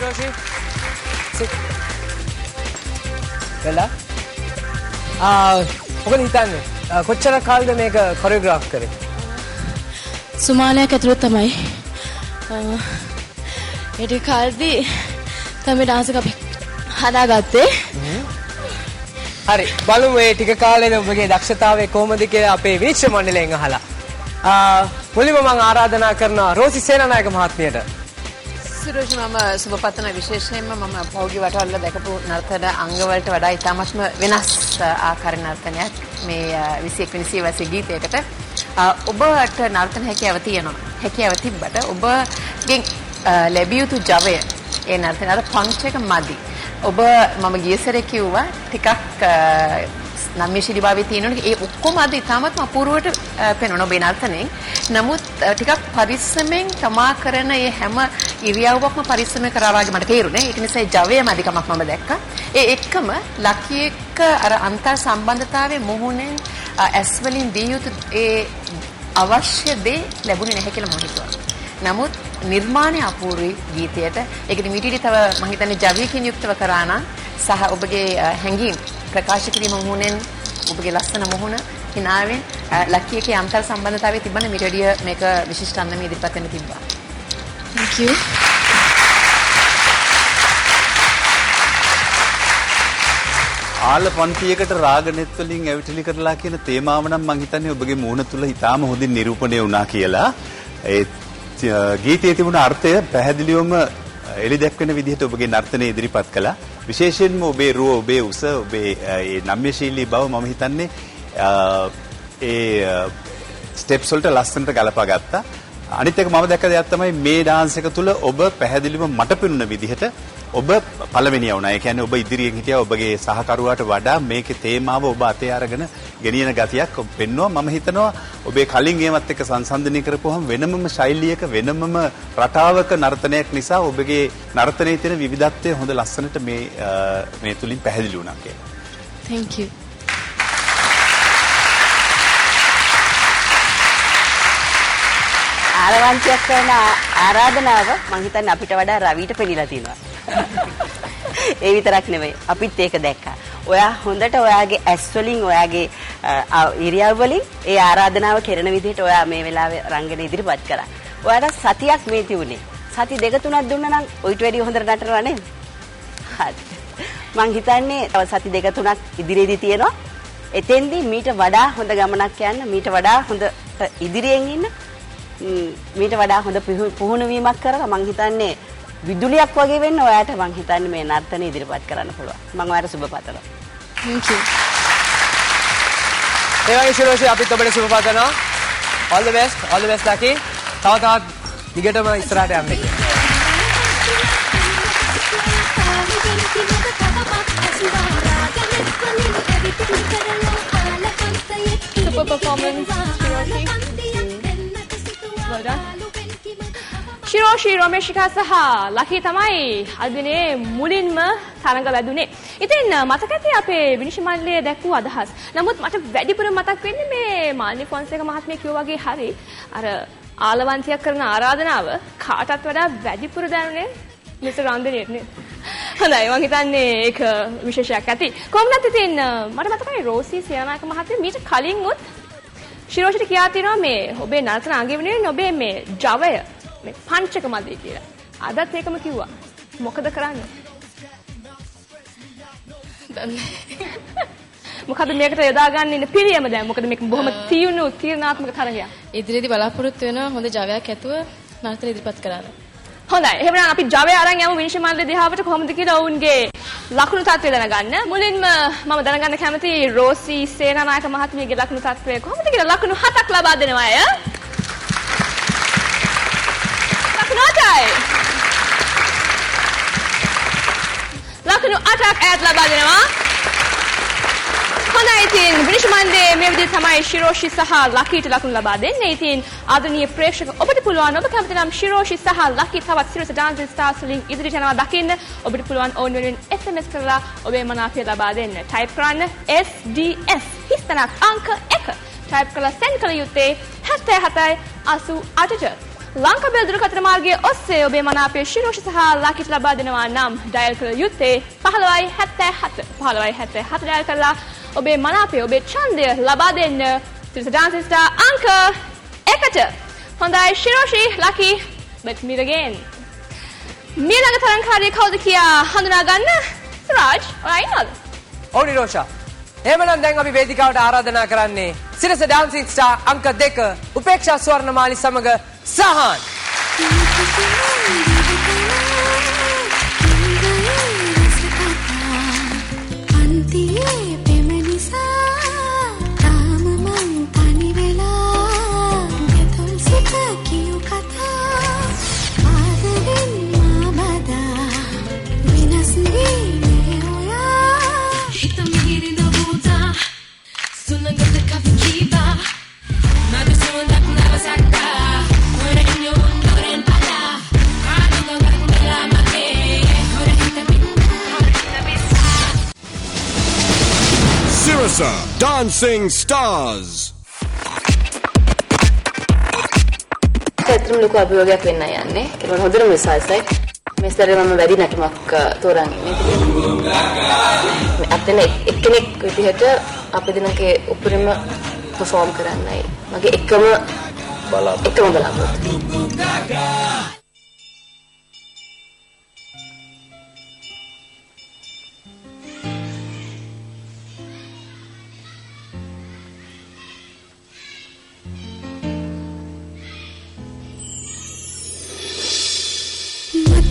Shiroshi. Sit. Bella. මොකද හිතන්නේ? කොච්චර කාලද මේක කොරියෝග්‍රාෆ් කරේ? සුමානයක් ඇතුළත තමයි. ඒ කාලේදී තමයි ඩාන්ස් එක අපි හදාගත්තේ. හරි. බලමු මේ ටික කාලෙද ඔබගේ දක්ෂතාවය කොහොමද කියලා අපේ විනිශ්චය මණ්ඩලයෙන් අහලා. මුලින්ම මම ආරාධනා කරනවා රෝසි සේනානායක මහත්මියට. සිරෝජි මම සුබපතන විශේෂයෙන්ම මම පෞගි වටවල දැකපු නර්තන අංග වලට වඩා ඉතාමත්ම වෙනස් ආකාර නර්තනයක් මේ 21 වෙනි සියවසේ ගීතයකට ඔබට නර්තන හැකියාව තියෙනවා. හැකියාව තිබ්බට ඔබගෙන් ලැබිය යුතු ජවය ඒ නර්තන අර පංච් එක මදි. ඔබ මම ගිය සැරේ කිව්වා ටිකක් නම්‍යශීලීභාවයේ තියෙනවනේ ඒ ඔක්කොම අද ඉතාමත්ම අපූර්වට පෙනෙන ඔබේ නර්තනයෙන්. නමුත් ටිකක් පරිස්සමෙන් තමා කරන මේ හැම ඉරියව්වක්ම පරිස්සමෙන් කරා වගේ මට තේරුණේ. ඒක නිසා ජවයේම අධිකමක් මම දැක්කා. ඒ එක්කම ලකී එක්ක අර අන්තර් සම්බන්ධතාවයේ මොහොනෙන් ඇස් වලින් දී යුතු ඒ අවශ්‍ය දේ ලැබුණේ නැහැ කියලා මම හිතුවා. නමුත් නිර්මාණය අපූර්වයි ගීතයට. ඒකෙදි මීටිඩි තව මම හිතන්නේ ජවයකින් යුක්තව කරා නම් සහ ඔබගේ හැඟීම් ප්‍රකාශ කිරීම මොහොනෙන් ඔබගේ ලස්සන මොහොන හිනාවෙන් ලක්කියගේ අන්තර් සම්බන්ධතාවයේ තිබෙන මිටඩිය මේක විශිෂ්ට අන්දමේ ඉදිරිපත් වෙන්න තිබ්බා. Thank you. ආල පන්තියකට රාගනෙත් වලින් ඇවිටිලි කරලා කියන තේමාව නම් මම හිතන්නේ ඔබගේ මූණ තුල හිතාම හොඳින් නිරූපණය වුණා කියලා. ඒ ගීතයේ තිබුණ අර්ථය පැහැදිලිවම එලි දැක්වෙන විදිහට ඔබගේ නර්තනය ඉදිරිපත් කළා. විශේෂයෙන්ම ඔබේ රුව, ඔබේ උස, ඔබේ ඒ නම්‍යශීලී බව මම හිතන්නේ ඒ ස්ටෙප්ස් වලට ලස්සනට ගලපා ගත්තා. අනිත් එක මම දැක්ක දෙයක් තමයි මේ ඩාන්ස් එක තුල ඔබ පැහැදිලිව මට පෙනුන විදිහට ඔබ පළවෙනියා වුණා. ඒ කියන්නේ ඔබ ඉදිරියෙන් හිටියා. ඔබගේ සහකරුවාට වඩා මේකේ තේමාව ඔබ අතේ අරගෙන ගෙනියන ගතියක් පෙන්වනවා. මම හිතනවා ඔබේ කලින් ඒවත් එක්ක සංසන්දනය කරපුවහම වෙනමම ශෛලියක වෙනමම රටාවක නර්තනයක් නිසා ඔබගේ නර්තනයේ තියෙන විවිධත්වය හොඳ ලස්සනට මේ තුලින් පැහැදිලි වුණා කියලා. Thank you. ආරවංචයක් කරන ආරාධනාව මම හිතන්නේ අපිට වඩා රවිට පෙනිලා තියෙනවා. ඒ විතරක් නෙවෙයි අපිත් ඒක දැක්කා. ඔයා හොඳට ඔයාගේ ඇස් වලින් ඔයාගේ ඉරියව් වලින් ඒ ආරාධනාව කරන විදිහට ඔයා මේ වෙලාවේ රංගන ඉදිරිපත් කරා. ඔයාට සතියක් මේ තිබුණේ. සති දෙක තුනක් දුන්නා නම් ඔයිට වැඩිය හොඳට නටනවා නේද? හරි. මං හිතන්නේ තව සති දෙක තුනක් ඉදිරියේදී තියෙනවා. එතෙන්දී මීට වඩා හොඳ ගමනක් යන්න, මීට වඩා හොඳ ඉදිරියෙන් ඉන්න, මීට වඩා හොඳ පුහුණු වීමක් කරලා මං හිතන්නේ විදුලියක් වගේ වෙන්න ඔයාට මං හිතන්නේ මේ නර්තන ඉදිරිපත් කරන්න පුළුවන්. මං ඔයාට සුබ පතනවා. Thank you. ඒ වගේ ශිරෝෂි අපිත් ඔබට සුබ පතනවා. All the best. All the best ලකී. තව තවත් දිගටම ඉස්සරහට යන්න කියලා. Super performance, Shiroshi. Well done. Shiroshi, Romeshika සහ ලකී තමයි අද දිනේ මුලින්ම තරඟ වැදුනේ. ඉතින් මතක ඇති අපේ විනිශ්චය මණ්ඩලය දැක්වූ අදහස්. නමුත් මට වැඩිපුර මතක් වෙන්නේ මේ මාලිනී ෆොන්සේක මහත්මිය කිව්වා වගේ හරි අර ආලවන්තියක් කරන ආරාධනාව කාටත් වඩා වැඩිපුර දැනුනේ මිස්ටර් රන්දනේට නේ. හොඳයි මං හිතන්නේ ඒක විශේෂයක් ඇති. කොහොමද ඉතින් මට මතකයි රෝසි සේනානායක මහත්මිය මීට කලින් උත් ශිරෝෂිට කියා තියෙනවා මේ ඔබේ නර්තන අංගය වෙනුවෙන් ඔබේ මේ ජවය මේ පංචක මදි කියලා. අදත් ඒකම කිව්වා. මොකද කරන්නේ? මොකද මේකට යොදා ගන්න ඉන්න පිළියම දැන් මොකද මේක බොහොම තීව්‍ර තීරණාත්මක තරගයක්. ඉදිරියේදී බලාපොරොත්තු වෙනවා හොඳ ජවයක් ඇතුව නර්තන ඉදිරිපත් කරන්න. හොඳයි. එහෙනම් අපි ජවය අරන් යමු විනිශ්චය මණ්ඩල දිහාවට කොහොමද කියලා ඔවුන්ගේ ලකුණු තත්ත්වය දැනගන්න. මුලින්ම මම දැනගන්න කැමති රෝසි සේනානායක මහත්මියගේ ලකුණු තත්ත්වය කොහොමද කියලා ලකුණු 7ක් ලබා දෙනවා අය. ලකුණු 8යි. ලකුණු 8ක් ඈත් ලබා දෙනවා. හොඳයි ඉතින් විනිශ්චය මණ්ඩලයේ මේ විදිහට තමයි ශිරෝෂි සහ ලකීට ලකුණු ලබා දෙන්නේ. ඉතින් ආදරණීය ප්‍රේක්ෂක ඔබට පුළුවන් ඔබ කැමති නම් ශිරෝෂි සහ ලකී තවත් සිරස ඩාන්සින් ස්ටාර්ස් වලින් ඉදිරියට යනවා දකින්න. ඔබට පුළුවන් ඔවුන් වෙනුවෙන් SMS කරලා ඔබේ මනාපය ලබා දෙන්න. ටයිප් කරන්න SDS හිස්තනක් අංක 1. ටයිප් කරලා සෙන්ඩ් කළ යුත්තේ 7788ට. ලංකාවේ දුරකථන මාර්ගයේ ඔස්සේ ඔබේ මනාපය ශිරෝෂි සහ ලකිට ලබා දෙනවා නම් ඩයල් කළ යුත්තේ 1577 1577 ඩයල් කරලා ඔබේ මනාපය ඔබේ ඡන්දය ලබා දෙන්න සිරස ඩාන්ස් ස්ටාර් අංක 1ට. හොඳයි ශිරෝෂි ලකි let's meet again. මීළඟ තරංකාරී කවුද කියා හඳුනා ගන්න රාජ් ඔයා ඉන්නවද? ඔව් නිරෝෂා. එහෙමනම් දැන් අපි වේදිකාවට ආරාධනා කරන්නේ සිරස ඩාන්සින් ස්ටාර් අංක 2 උපේක්ෂා ස්වර්ණමාලි සමග සහන්. Sirasa Dancing Stars. ඇත්තටම ලොකු අභියෝගයක් වෙන්න යන්නේ. ඒක හොඳටම විශ්වාසයි. මේ ස්තරේ මම වැඩි නටුමක් තෝරන් ඉන්නේ. අපිට එක්කෙනෙක් විදිහට අපි දිනකේ උපරිම perform කරන්නයි. මගේ එකම බලාපොරොත්තු.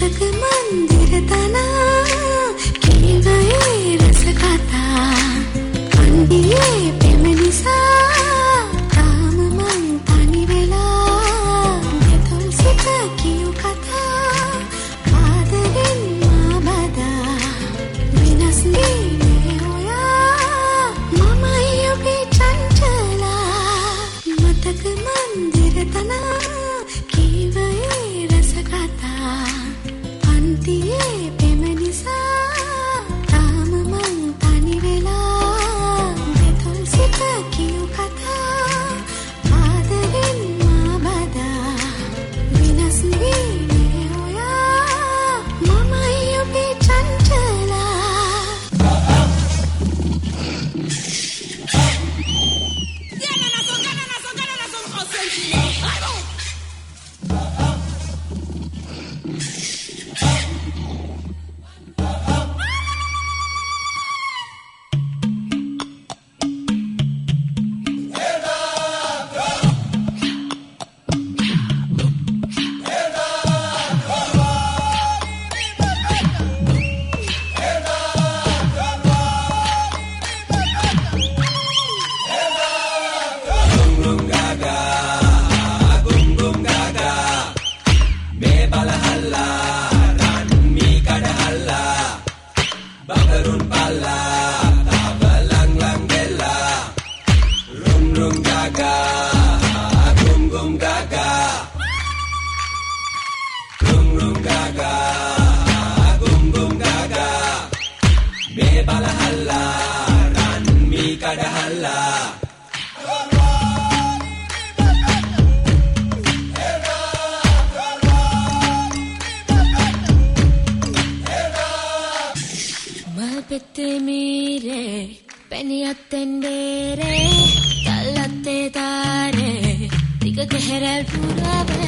तक मंदिर तना किवाए रस खाता अंदिए पेमनिसा काम मन तानी वेला ये तुलसी का क्यों कथा कादरिन माबदा विनस्ली होया मामा यो भी चंचला मतक मंदिर तना किवाए रस खाता अंतिये पेमनिसा ताम मन तानी वेला बेतुलसी का क्यों कथा आदरिन माबदा विनस्ली होया मामा यो भी Chanchala Malpette mire, penny attendere, dall'atte dare, dico che era il puro